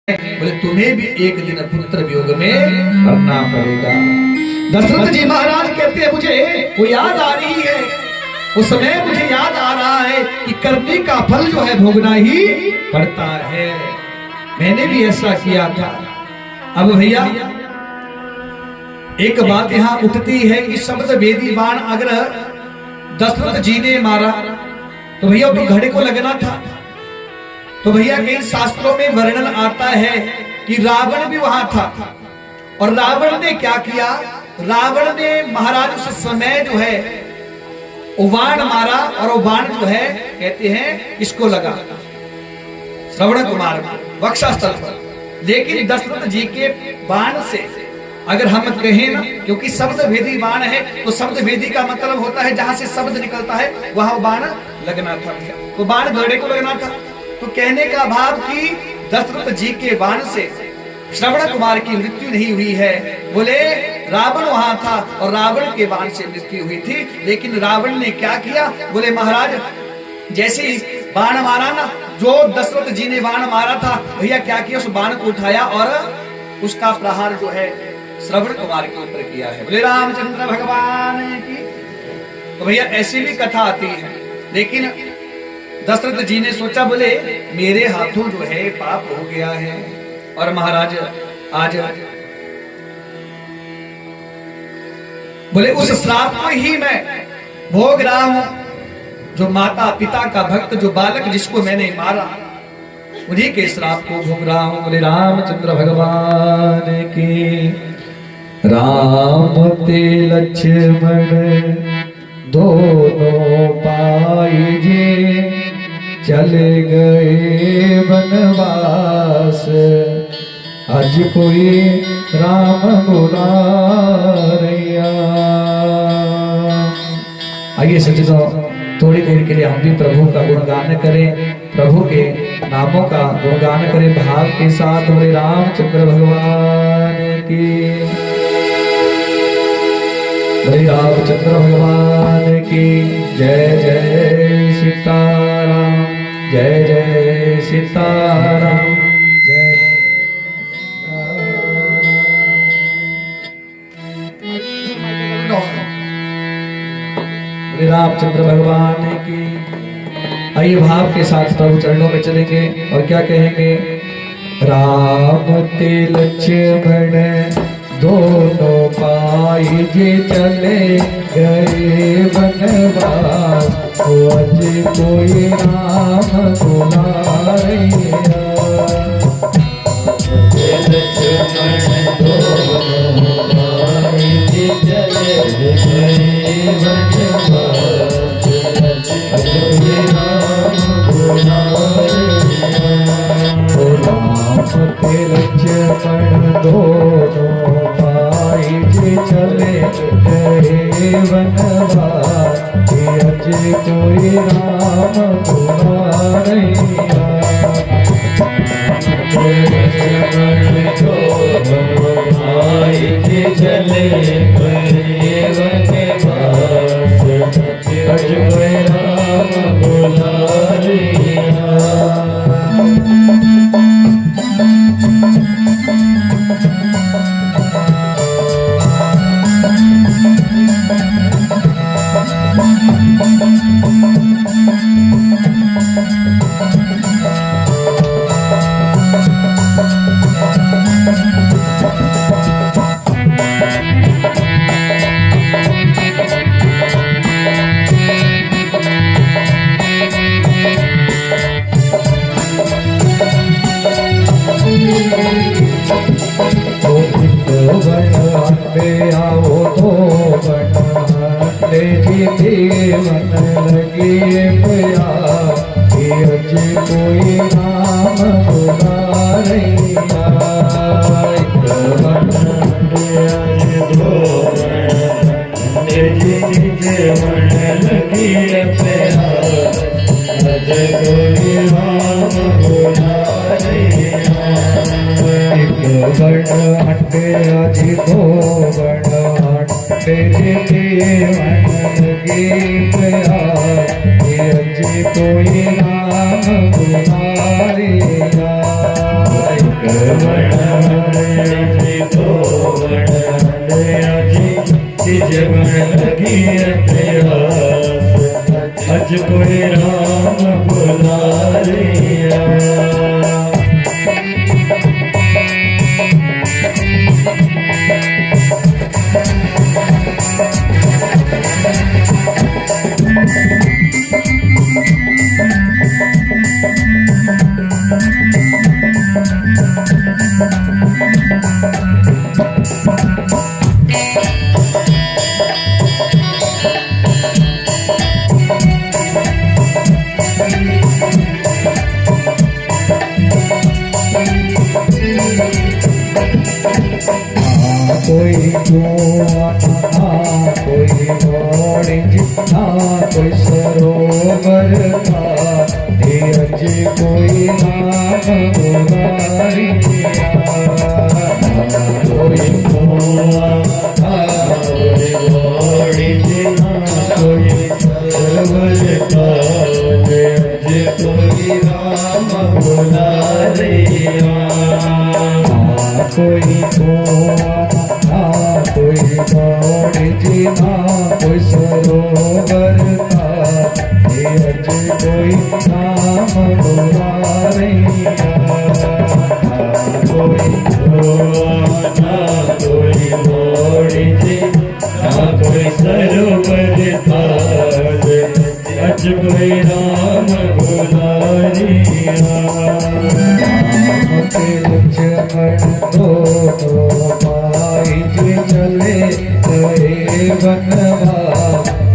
बोले तुम्हें भी एक दिन पुत्र वियोग में मरना पड़ेगा। दशरथ जी महाराज कहते हैं मुझे वो याद आ रही है, उस समय मुझे याद आ रहा है कि करने का फल जो है भोगना ही पड़ता है। मैंने भी ऐसा किया था। अब भैया एक बात यहाँ उठती है कि शब्द वेदी बाण अगर दशरथ जी ने मारा तो भैया वो घड़े को लगना था। तो भैया कई शास्त्रों में वर्णन आता है कि रावण भी वहां था और रावण ने क्या किया, रावण ने महाराज उस समय जो है वो बाण मारा और वो बाण जो है कहते हैं इसको लगा श्रवण कुमार को वक्षस्थल पर। लेकिन दशरथ जी के बाण से अगर हम कहें ना, क्योंकि शब्द भेदी बाण है तो शब्द भेदी का मतलब होता है जहां से शब्द निकलता है वहां बाण लगना था। तो बाण घोड़े को लगना था। तो कहने का भाव कि दशरथ जी के बाण से श्रवण कुमार की मृत्यु नहीं हुई है। बोले रावण वहां था और रावण के बाण से मृत्यु हुई थी। लेकिन रावण ने क्या किया, बोले महाराज जैसे ही बाण मारा ना, जो दशरथ जी ने बाण मारा था भैया क्या किया, उस बाण को उठाया और उसका प्रहार जो है श्रवण कुमार के ऊपर किया है। बोले रामचंद्र भगवान की। तो भैया ऐसी भी कथा आती है। लेकिन दशरथ जी ने सोचा बोले मेरे हाथों जो है पाप हो गया है और महाराज आज बोले उस श्राप को ही मैं भोग रहा हूं। जो माता पिता का भक्त, जो बालक जिसको मैंने मारा, उन्हीं के श्राप को भोग रहा हूं। बोले रामचंद्र भगवान की। राम ते लक्ष्मण दोनों पाई जे चले गए वनवास, आज कोई राम बुला रैया। आइए सज्जनों थोड़ी देर के लिए हम भी प्रभु का गुणगान करें, प्रभु के नामों का गुणगान करें भाव के साथ। बोले रामचंद्र भगवान की। बोले रामचंद्र भगवान की जय। जय सीताराम, जय जय सीताराम, जय श्री रामचंद्र भगवान की। आइए भाव के साथ प्रभु चरणों में चलेंगे और क्या कहेंगे। राम ते लक्ष्मण दोनों पाई जे चले गए वनवास, आज कोई राम बुला रैया। लक्ष्मण दोनों पाई जे चले गए वनवास, आज कोई राम बुला रैया। राम ते लक्ष्मण दोनों पाई जे चले गए वनवास, आज कोई राम बुला रैया। लक्ष्मण दोनों पाई जे चले गए वनवास, आज कोई राम बुला रैया। आओ तो बनते जी देवन लगे पया, आज कोई राम बुला रैया। जी देवन लगे पया, आज कोई राम बुला रैया। बड़ हटे आज दो बड़ हटे देवन लगे पया, आज कोई राम बुला रैया। अज कोई राम बुलारिया कोई कुआं ना कोई वाणिज ना कोई सरोवर का धीरज कोई नाम बुलारिया कोई कुआं ना कोई वाणिज ना कोई सरोवर का धीरज कोई नाम बुलारिया कोई कुआं कोई वाणिज ना कोई सरोवर का धीरज कोई नाम बुलारिया कोई कुआं ना कोई वाणिज ना कोई सरोवर का धीरज कोई नाम बुलारिया लक्ष्मण दोनों भाई चले गए बनवा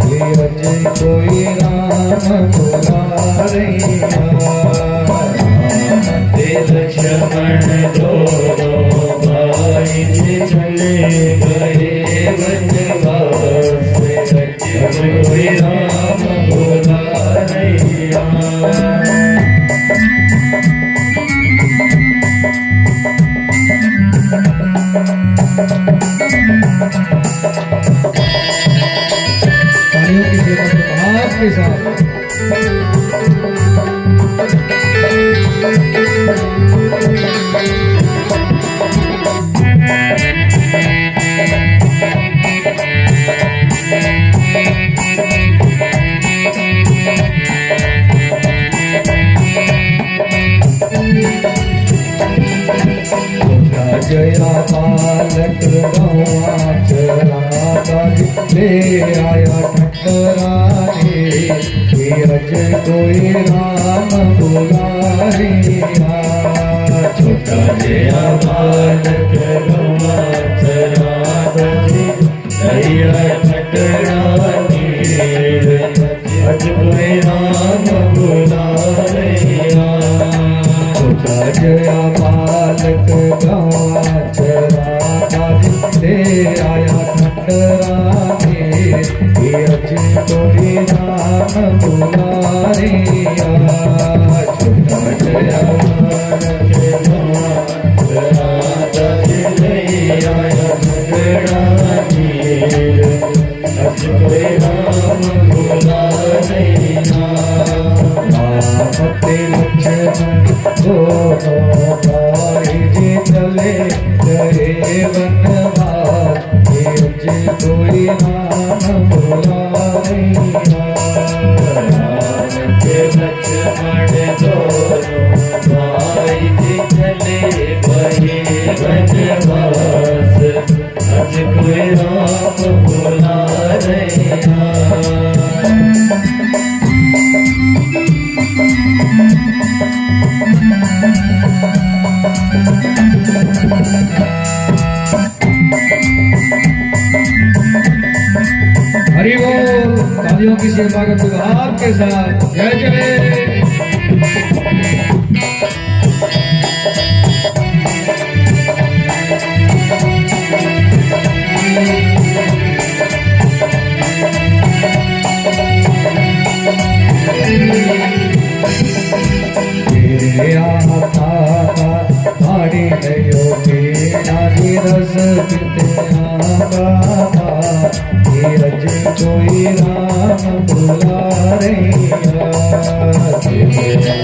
धीरज कोई राम बुलारिया लक्ष्मण दोनों भाई चले गए बनवा धीरज कोई राम बुलारिया आपके साथ जया बालक गौआ चरा ले आया ठठराने धीरज कोई राम बुलारिया छोटा जया बालक गौआ चरा ले ठठराने धीरज कोई राम बुलारिया छोटा जया बालक गौआ चरा ले आया ठठराने धीरज कोई राम बुलारिया छोटा जया बालक गौआ चरा ले आया ठठराने धीरज कोई राम बुलारिया लक्ष्मण दोनों भाई चले गए बनवा धीरज कोई राम बुलारिया लक्ष्मण दोनों भाई चले गए बनवा धीरज कोई राम बुलारिया हरि बोल तालियों की सेवा का दुहार के साथ जय जय रस धीरज कोई राम बुलारिया धीरज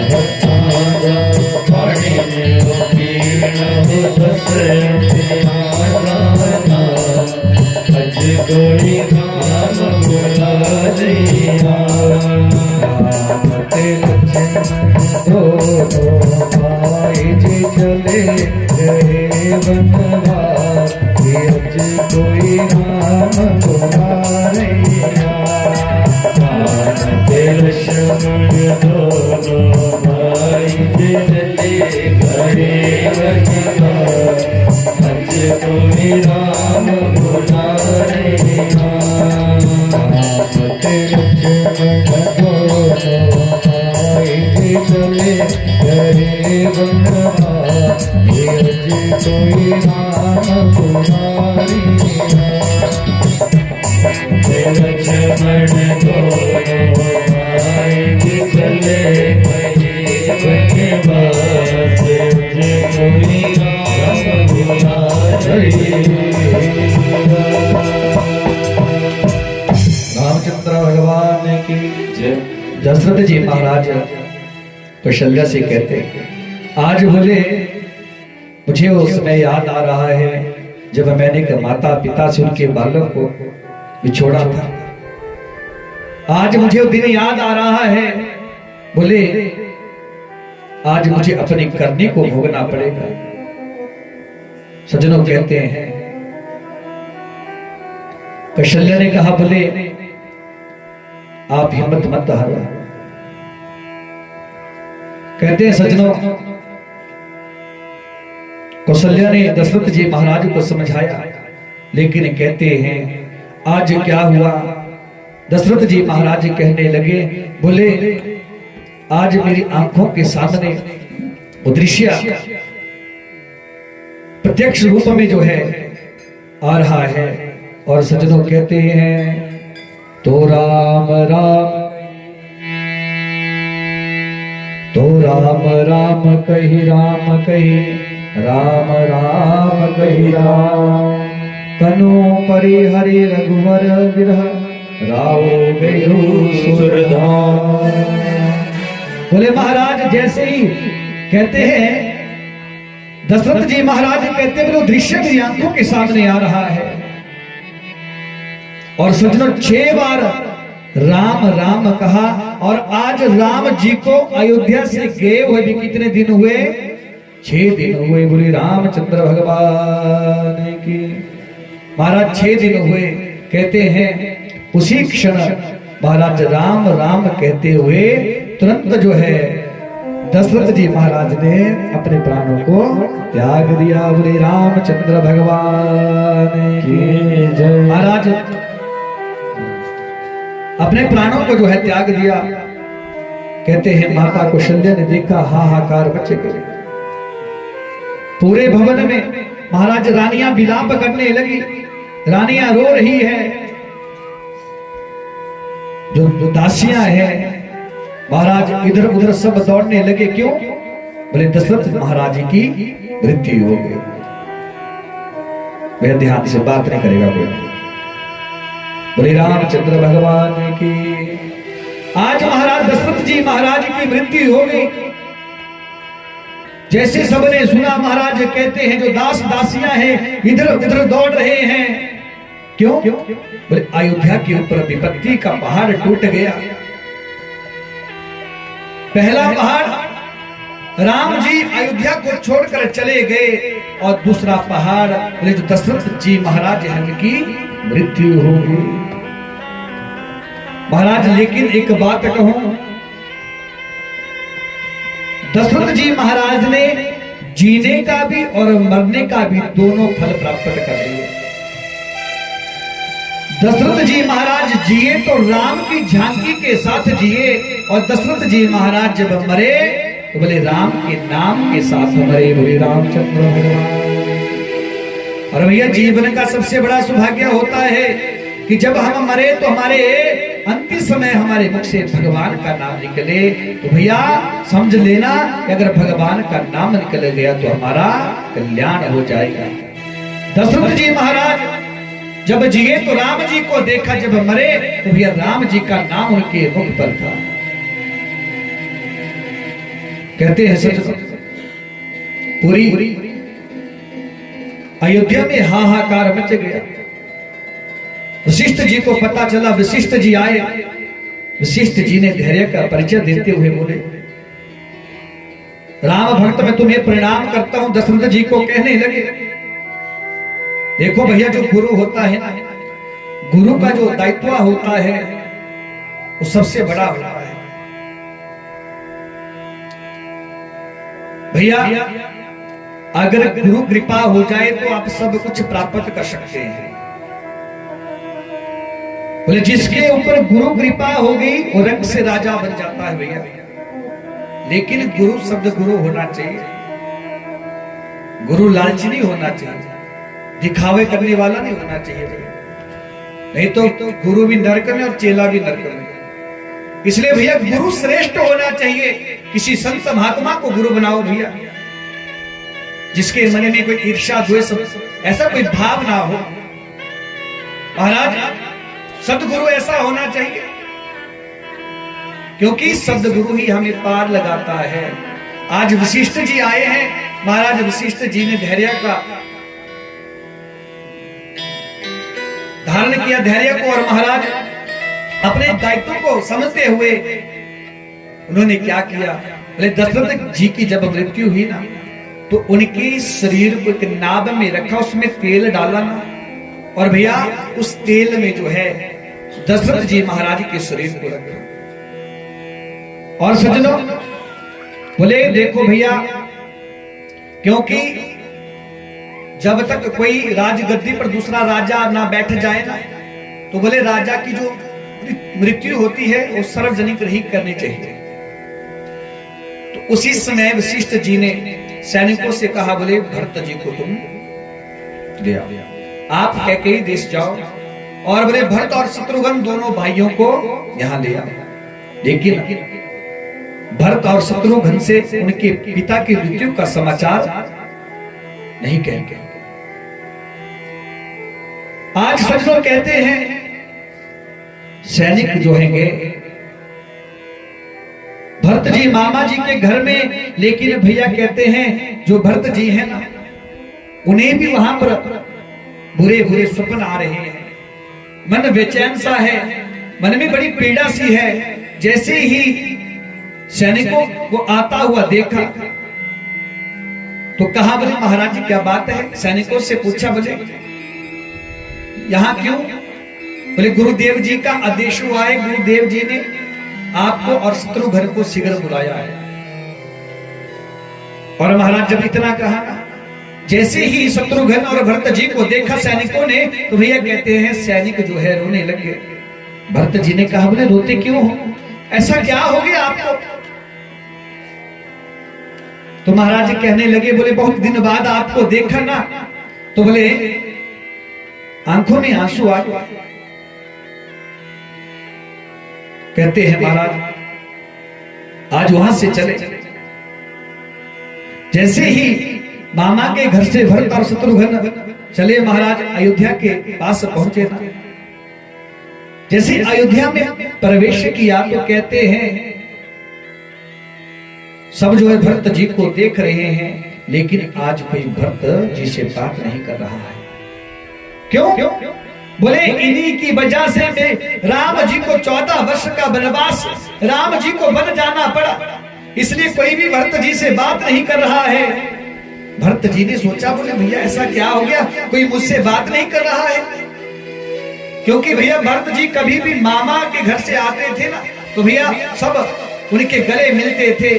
राम मुरारी चले गए बनवास कोई राम मुरारी लक्ष्मण दोनों आए चले गए बनवास कोई राम मुरारी। रामचंद्र भगवान की जय। दशरथ जी महाराज कौशल्या से कहते आज बोले मुझे वो समय याद आ रहा है जब मैंने माता पिता से उनके बालक को बिछोड़ा था। आज मुझे वो दिन याद आ रहा है बोले आज मुझे अपने करने को भोगना पड़ेगा। सज्जनों कहते हैं कौशल्या ने कहा बोले आप हिम्मत मत हारो। कहते हैं सज्जनों कौशल्या ने दशरथ जी महाराज को समझाया लेकिन कहते हैं आज क्या हुआ। दशरथ जी महाराज कहने लगे बोले आज मेरी आंखों के सामने वो दृश्य प्रत्यक्ष रूप में जो है आ रहा है। और सज्जनों कहते हैं तो राम राम राम कही राम कही राम राम कही राम तनु परि हरि रघुवर विरह राव गयो सुरधाम। बोले महाराज जैसे ही कहते हैं दशरथ जी महाराज कहते हैं वो दृश्य मेरी आंखों के सामने आ रहा है। और सज्जनों 6 बार राम राम कहा। और आज राम जी को अयोध्या से गए हुए भी कितने दिन हुए 6 दिन हुए। बोले रामचंद्र भगवान की महाराज 6 दिन हुए। कहते हैं उसी क्षण महाराज राम राम कहते हुए तुरंत जो है दशरथ जी महाराज ने अपने प्राणों को त्याग दिया। बोले रामचंद्र भगवान की जय। महाराज अपने प्राणों को जो है त्याग दिया। कहते हैं माता कौशल्या ने देखा हाहाकार मचे गए। पूरे भवन में महाराज रानियां विलाप करने लगी। रानियां रो रही है। जो दासियां हैं महाराज इधर उधर सब दौड़ने लगे। क्यों? बोले दशरथ महाराज की मृत्यु हो गई। वह ध्यान से बात नहीं करेगा कोई। बोले रामचंद्र भगवान की। आज महाराज दशरथ जी महाराज की मृत्यु हो गई। जैसे सबने सुना महाराज कहते हैं जो दास दासियां हैं इधर उधर दौड़ रहे हैं। क्यों? बोले अयोध्या के ऊपर विपत्ति का पहाड़ टूट गया। पहला पहाड़ राम जी अयोध्या को छोड़कर चले गए और दूसरा पहाड़ बोले जो दशरथ जी महाराज हैं उनकी मृत्यु हो गई। महाराज लेकिन एक बात कहूं दशरथ जी महाराज ने जीने का भी और मरने का भी दोनों फल प्राप्त कर लिए। दशरथ जी महाराज जिए तो राम की झांकी के साथ जिए और दशरथ जी महाराज जब मरे तो बोले राम के नाम के साथ मरे। बोले रामचंद्र भगवान। और भैया जीवन का सबसे बड़ा सौभाग्य होता है कि जब हम मरे तो हमारे अंतिम समय हमारे मुख से भगवान का नाम निकले। तो भैया समझ लेना कि अगर भगवान का नाम निकल गया तो हमारा कल्याण हो जाएगा। दशरथ जी महाराज जब जिए तो राम जी को देखा, जब मरे तो भैया राम जी का नाम उनके मुख पर था। कहते हैं सच पूरी अयोध्या में हाहाकार मच गया। वशिष्ठ जी को पता चला, वशिष्ठ जी आए। वशिष्ठ जी ने धैर्य का परिचय देते हुए बोले, राम भक्त मैं तुम्हें प्रणाम करता हूं। दशरथ जी को कहने लगे, देखो भैया जो गुरु होता है ना, गुरु का जो दायित्व होता है वो सबसे बड़ा होता है। भैया अगर गुरु कृपा हो जाए तो आप सब कुछ प्राप्त कर सकते हैं। बोले जिसके ऊपर गुरु कृपा होगी वो रंग से राजा बन जाता है भैया। लेकिन गुरु शब्द गुरु होना चाहिए, गुरु लालची नहीं होना चाहिए, दिखावे करने वाला नहीं होना चाहिए भैया। नहीं तो गुरु भी नरक में और चेला भी नरक में। इसलिए भैया गुरु श्रेष्ठ होना चाहिए। किसी संत महात्मा को गुरु बनाओ भैया, जिसके मन में कोई ईर्ष्या द्वेष ऐसा कोई भाव ना हो। महाराज सदगुरु ऐसा होना चाहिए, क्योंकि सदगुरु ही हमें पार लगाता है। आज वशिष्ठ जी आए हैं, महाराज वशिष्ठ जी ने धैर्य का धारण किया, धैर्य को, और महाराज अपने दायित्व को समझते हुए उन्होंने क्या किया। बोले दशरथ जी की जब मृत्यु हुई ना, तो उनके शरीर को एक नाभ में रखा, उसमें तेल डाला ना, और भैया उस तेल में जो है दशरथ जी महाराज के शरीर को रखा। और सज्जनों बोले देखो भैया, क्योंकि जब तक कोई राजगद्दी पर दूसरा राजा ना बैठ जाए ना, तो बोले राजा की जो मृत्यु होती है वो सार्वजनिक नहीं करनी चाहिए। तो उसी समय वशिष्ठ जी ने सैनिकों से कहा, बोले भरत जी को तुम ले आओ, आप कैकेयी देश जाओ, और बोले भरत और शत्रुघ्न दोनों भाइयों को यहां ले आओ। लेकिन भरत और शत्रुघ्न से उनके पिता की मृत्यु का समाचार नहीं कहेंगे। आज सब लोग कहते हैं सैनिक जो हैंगे भरत जी मामा जी के घर में, लेकिन भैया कहते हैं जो भरत जी हैं ना, उन्हें भी वहां पर बुरे बुरे स्वप्न आ रहे हैं, मन बेचैन सा है, मन में बड़ी पीड़ा सी है। जैसे ही सैनिकों को आता हुआ देखा तो कहा, बोले महाराज जी क्या बात है। सैनिकों से पूछा, बोले यहां क्यों। बोले गुरुदेव जी का आदेश हुआ है, गुरुदेव जी ने आपको और शत्रुघ्न को शीघ्र बुलाया है। और महाराज जब इतना कहा, जैसे ही शत्रुघ्न और भरत जी को देखा सैनिकों ने, तो भैया कहते हैं सैनिक जो है रोने लगे। भरत जी ने कहा, बोले रोते क्यों हो, ऐसा क्या हो गया आपको। तो महाराज जी कहने लगे, बोले बहुत दिन बाद आपको देखा ना, तो बोले आंखों में आंसू आ गए। कहते हैं महाराज आज वहां से चले। जैसे ही मामा के घर से भरत और शत्रुघ्न चले, महाराज अयोध्या के पास पहुंचे ना, जैसे अयोध्या में प्रवेश किया तो कहते हैं सब जो है भरत जी को देख रहे हैं, लेकिन आज कोई भरत जी से बात नहीं कर रहा है। क्यों? बोले इन्हीं की वजह से मैं राम जी को 14 वर्ष का वनवास राम जी को वन जाना पड़ा, इसलिए कोई भी भरत जी से बात नहीं कर रहा है। भरत जी ने सोचा, बोले भैया ऐसा क्या हो गया, कोई मुझसे बात नहीं कर रहा है। क्योंकि भैया भरत जी कभी भी मामा के घर से आते थे ना, तो भैया सब उनके गले मिलते थे,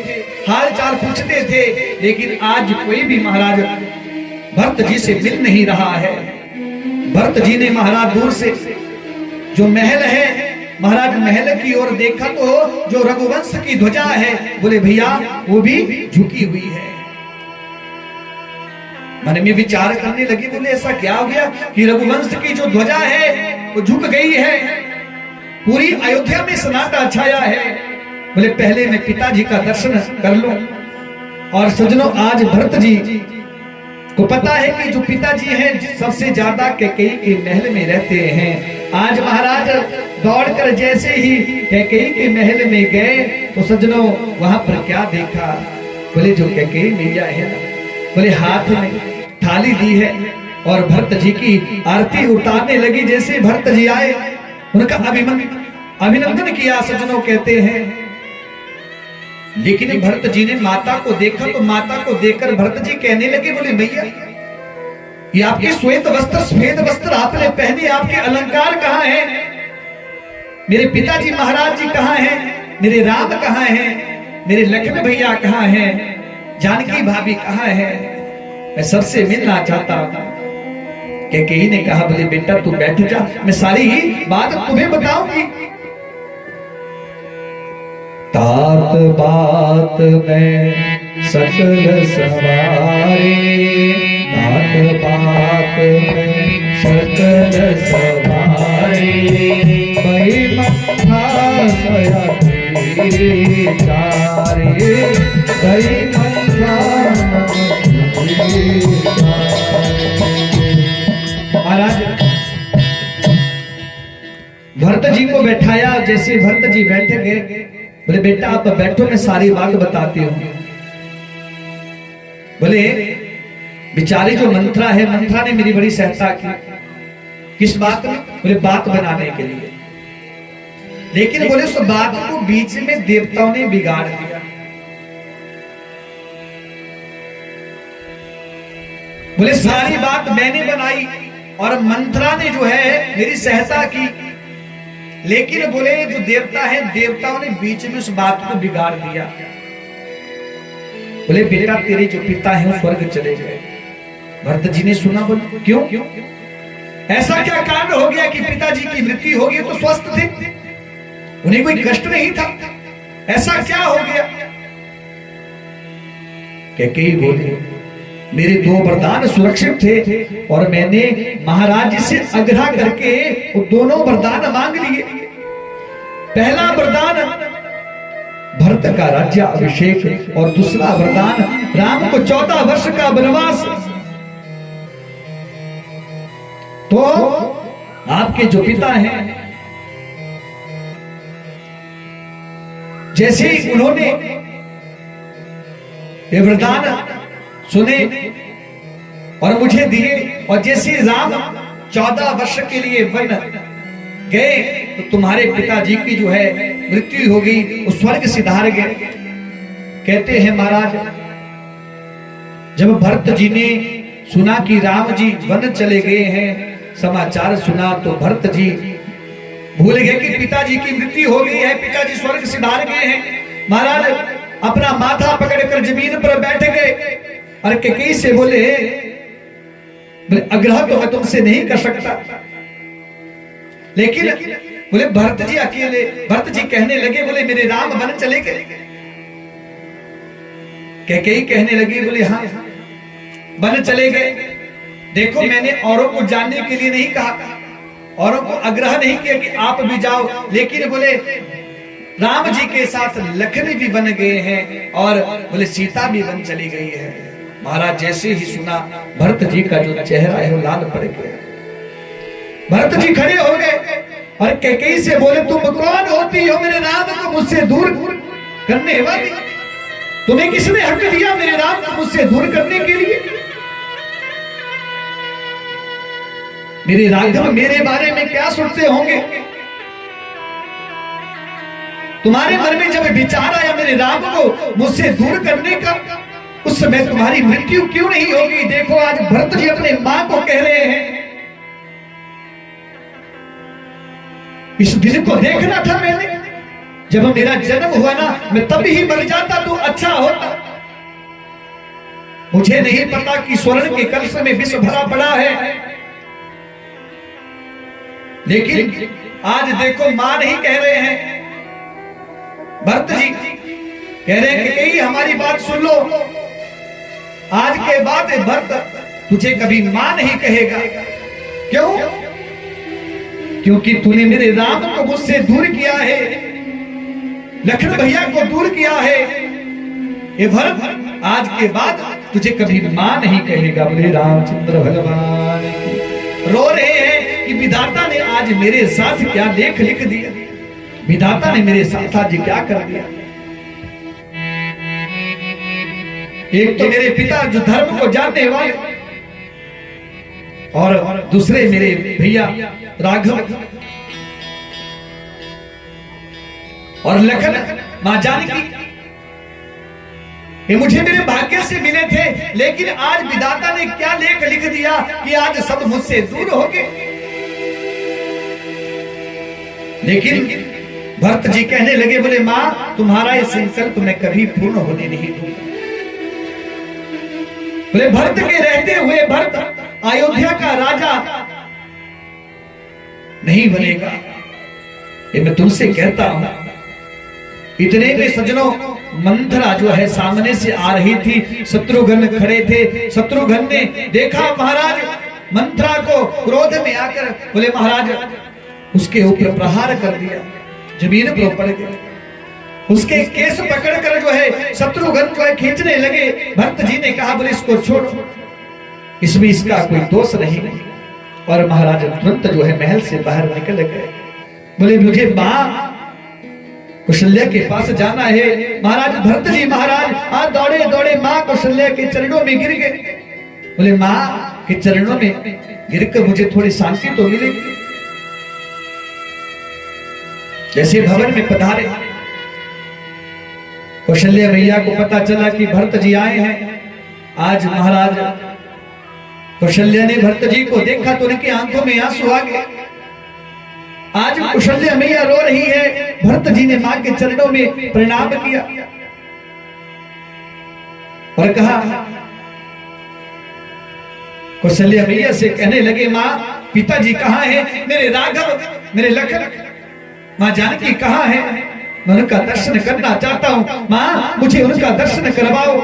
हाल चाल पूछते थे, लेकिन आज कोई भी महाराज भरत जी से मिल नहीं रहा है। भरत जी ने महाराज दूर से जो महल है, महाराज महल की ओर देखा तो जो रघुवंश की ध्वजा है, बोले भैया वो भी झुकी हुई है। मन में विचार करने लगी, बोले ऐसा क्या हो गया कि रघुवंश की जो ध्वजा है वो झुक गई है, पूरी अयोध्या में सन्नाटा छाया है। बोले पहले मैं पिताजी का दर्शन कर लूं। और सज्जनों आज भरत जी को पता है कि जो पिताजी हैं सबसे ज्यादा कैकेयी के महल में रहते हैं। आज महाराज दौड़कर जैसे ही कैकेयी के महल में गए तो सज्जनों वहां पर क्या देखा, बोले जो कैकेयी मैया है ना, बोले हाथ में थाली ली है और भरत जी की आरती उतारने लगी। जैसे भरत जी आए उनका अभिनंदन किया। सज्जनों कहते हैं लेकिन भरत जी ने माता को देखा तो माता को देखकर भरत जी कहने लगे, बोले भैया ये आपके श्वेत वस्त्र सफेद वस्त्र आपने पहने, आपके अलंकार कहाँ हैं, मेरे पिताजी महाराज जी कहाँ हैं, मेरे राम कहाँ हैं, मेरे लक्ष्मण भैया कहाँ हैं, जानकी भाभी कहाँ हैं। मैं सबसे मिलना चाहता हूं। कैकेयी ने कहा, बोले बेटा तू बैठ जा, मैं सारी ही बात तुम्हें बताऊंगी। तात बात में सकल सवारे, तात बात में सकल सवारे, भई मंथा सया चारे, भई मंथा। महाराज भरत जी को बैठाया, जैसे भरत जी बैठ गए, बोले बेटा आप बैठो, मैं सारी बात बताती हूं। बोले बेचारी जो मंत्रा है, मंत्रा ने मेरी बड़ी सहायता की। किस बात में? बोले बात बनाने के लिए। लेकिन बोले उस बात को बीच में देवताओं ने बिगाड़ दिया। बोले सारी बात मैंने बनाई और मंत्रा ने जो है मेरी सहायता की, लेकिन बोले जो देवता है, देवताओं ने बीच में उस बात को बिगाड़ दिया। बोले बेटा तेरे जो पिता हैं वो स्वर्ग चले गए। भरत जी ने सुना, बोले क्यों? ऐसा क्या कांड हो गया कि पिताजी की मृत्यु हो गई? तो स्वस्थ थे, उन्हें कोई कष्ट नहीं था, ऐसा क्या हो गया? कैकेयी बोली मेरे 2 वरदान सुरक्षित थे और मैंने महाराज जी से आग्रह करके वो दोनों वरदान मांग लिए। पहला वरदान भरत का राज्य अभिषेक और दूसरा वरदान राम को 14 वर्ष का वनवास। तो आपके जो पिता हैं, जैसे ही उन्होंने ये वरदान सुने और मुझे दिए, और जैसे राम 14 वर्ष के लिए वन गए तो तुम्हारे पिताजी की जो है मृत्यु हो गई, वो स्वर्ग सिधार गए। कहते हैं महाराज जब भरत जी ने सुना कि राम जी वन चले गए हैं, समाचार सुना, तो भरत जी भूल गए कि पिताजी की मृत्यु हो गई है, पिताजी स्वर्ग सिधार गए हैं। महाराज अपना माथा पकड़कर जमीन पर बैठ गए और कैकेयी से बोले आग्रह तो मैं तुमसे नहीं कर सकता, लेकिन बोले भरत जी अकेले। भरत जी कहने लगे, बोले मेरे राम वन चले गए। कैकेयी कहने लगी, बोले हाँ वन चले गए। देखो मैंने औरों को जानने के लिए नहीं कहा, औरों को आग्रह नहीं किया कि आप भी जाओ, लेकिन बोले राम जी के साथ लखन भी बन गए हैं और बोले सीता भी वन चली गई है। महाराज जैसे ही सुना, भरत जी का जो चेहरा है वो लाल पड़ गया। भरत जी खड़े हो गए और कैकेयी से बोले तुम कौन होती हो मेरे राम को मुझसे दूर करने वाली? तुम्हें किसने हक दिया मेरे राम को मुझसे दूर करने के लिए? मेरे राघव मेरे बारे में क्या सोचते होंगे? तुम्हारे मन में जब विचार आया मेरे राम को मुझसे दूर करने का, उस समय तुम्हारी मृत्यु क्यों नहीं होगी? देखो आज भरत जी अपने मां को कह रहे हैं, इस दिन को देखना था मैंने, जब मेरा जन्म हुआ ना, मैं तब ही मर जाता तो अच्छा होता। मुझे नहीं पता कि स्वर्ण के कलश में विष भरा पड़ा है, लेकिन आज देखो मां नहीं कह रहे हैं, भरत जी कह रहे हैं कि हमारी बात सुन लो, आज के बाद भरत तुझे कभी मां नहीं कहेगा। क्यों? क्योंकि तूने मेरे राम को मुझसे दूर किया है, लखन भैया को दूर किया है। ये भरत आज के बाद तुझे कभी मां नहीं कहेगा। बोले रामचंद्र भगवान रो रहे हैं कि विधाता ने आज मेरे साथ क्या लेख लिख दिया, विधाता ने मेरे साथ आज क्या कर दिया। एक तो मेरे पिता जो धर्म को जानने वाले, और दूसरे मेरे भैया राघव और लखन मां जानकी, ये मुझे मेरे भाग्य से मिले थे, लेकिन आज विधाता ने क्या लेख लिख दिया कि आज सब मुझसे दूर हो गए। लेकिन भरत जी कहने लगे, बोले मां तुम्हारा ये संकल्प मैं कभी पूर्ण होने नहीं दूंगा। बोले भरत के रहते हुए भरत अयोध्या का राजा नहीं बनेगा, ये मैं तुमसे कहता हूं। इतने में सज्जनों मंथरा जो है सामने से आ रही थी, शत्रुघ्न खड़े थे। शत्रुघ्न ने देखा महाराज मंथरा को, क्रोध में आकर बोले महाराज उसके ऊपर प्रहार कर दिया, जमीन पर पड़ गए। उसके केस पकड़कर जो है शत्रुघ्न जो है खींचने लगे। भरत जी ने कहा बोले इसको छोड़ो, इसमें इसका कोई दोष नहीं। और महाराज तुरंत जो है महल से बाहर निकल गए। बोले मुझे मां कौशल्या के पास जाना है। महाराज भरत जी महाराज हाथ दौड़े दौड़े मां कौशल्या के चरणों में गिर गए। बोले मां के चरणों में गिरकर मुझे थोड़ी शांति तो मिलेगी। जैसे भवन में पधारे, कौशल्या मैया को पता चला कि भरत जी आए हैं। आज महाराज कौशल्या ने भरत जी को देखा तो उनकी आंखों में आंसू आ गए। आज कौशल्या मैया रो रही है। भरत जी ने मां के चरणों में प्रणाम किया और कहा, कौशल्या मैया से कहने लगे मां पिताजी कहाँ हैं? मेरे राघव, मेरे लखन, मां जानकी कहाँ है? मैं उनका दर्शन करना चाहता हूं, मां मुझे उनका दर्शन करवाओ।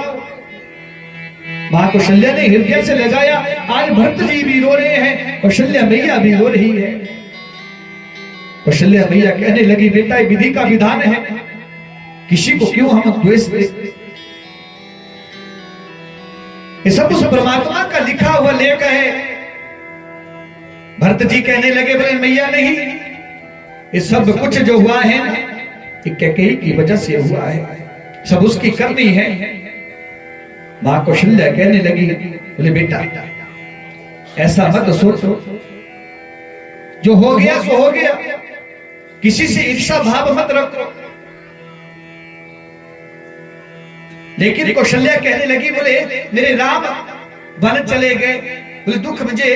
मां कौशल्या ने हृदय से लगाया। आज भरत जी भी रो रहे हैं, कौशल्या मैया भी रो रही है। कौशल्या मैया कहने लगी बेटा ये विधि का विधान है, किसी को क्यों हम द्वेष दे? ये सब उस परमात्मा का लिखा हुआ लेख है। भरत जी कहने लगे बोले मैया नहीं, ये सब कुछ जो हुआ है ये कैकेयी की वजह से हुआ है, सब उसकी करनी है। मां कौशल्या कहने लगी बोले बेटा ऐसा मत सोचो, जो हो गया सो हो गया, किसी से ईर्षा भाव मत रखो। लेकिन कौशल्या कहने लगी बोले मेरे राम वन चले गए, बोले दुख मुझे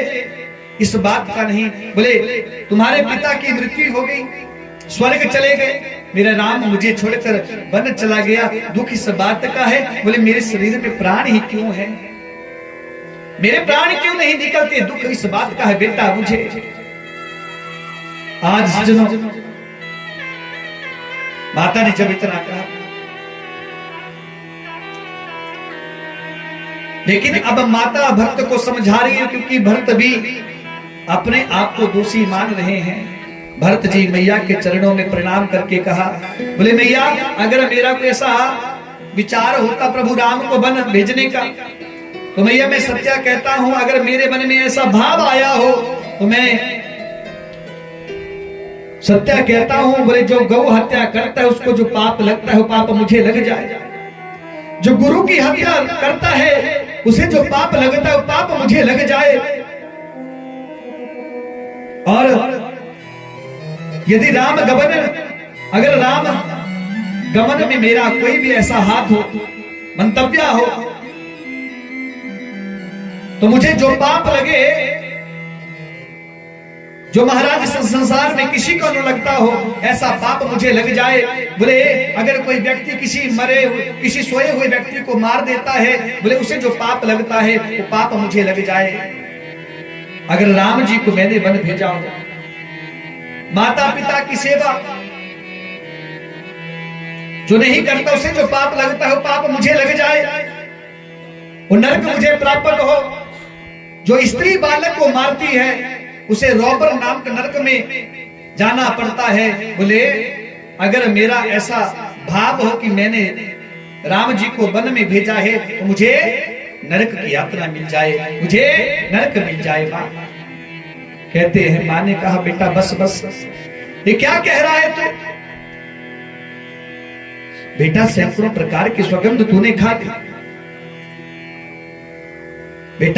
इस बात का नहीं। बोले तुम्हारे पिता की मृत्यु हो गई, स्वर्ग चले गए, मेरा राम मुझे छोड़कर वन चला गया, दुख इस बात का है। बोले मेरे शरीर में प्राण ही क्यों है, मेरे प्राण क्यों नहीं निकलते, दुख इस बात का है बेटा मुझे। आज सज्जनों माता ने जब इतना कहा, लेकिन अब माता भरत को समझा रही है, क्योंकि भरत भी अपने आप को दोषी मान रहे हैं। भरत जी मैया के चरणों में प्रणाम करके कहा बोले मैया अगर मेरा कोई ऐसा विचार होता प्रभु राम को वन भेजने का, तो मैया मैं सत्या कहता हूं अगर मेरे मन में ऐसा भाव आया हो तो मैं सत्या कहता हूं बोले जो गौ हत्या करता है उसको जो पाप लगता है वो पाप मुझे लग जाए, जो गुरु की हत्या करता है उसे जो पाप लगता है वो पाप मुझे लग जाए। और यदि राम गमन, अगर राम गमन में मेरा कोई भी ऐसा हाथ हो, मंतव्य हो, तो मुझे जो पाप लगे, जो महाराज संसार में किसी को न लगता हो ऐसा पाप मुझे लग जाए। बोले अगर कोई व्यक्ति किसी मरे किसी सोए हुए व्यक्ति को मार देता है, बोले उसे जो पाप लगता है वो पाप मुझे लग जाए। अगर राम जी को मैंने वन भेजा हो, माता पिता की सेवा जो नहीं करता उसे जो पाप लगता है वो पाप मुझे लग जाए, वो नरक मुझे प्राप्त हो। जो स्त्री बालक को मारती है उसे रॉबर नाम के नरक में जाना पड़ता है। बोले अगर मेरा ऐसा भाव हो कि मैंने राम जी को वन में भेजा है तो मुझे नरक की यात्रा मिल जाए, मुझे नरक मिल जाए। मां कहते हैं, मां ने कहा बेटा बस बस, ये क्या कह रहा है तू? बेटा सैकड़ों प्रकार की सुगंध तूने खा ली, बेटा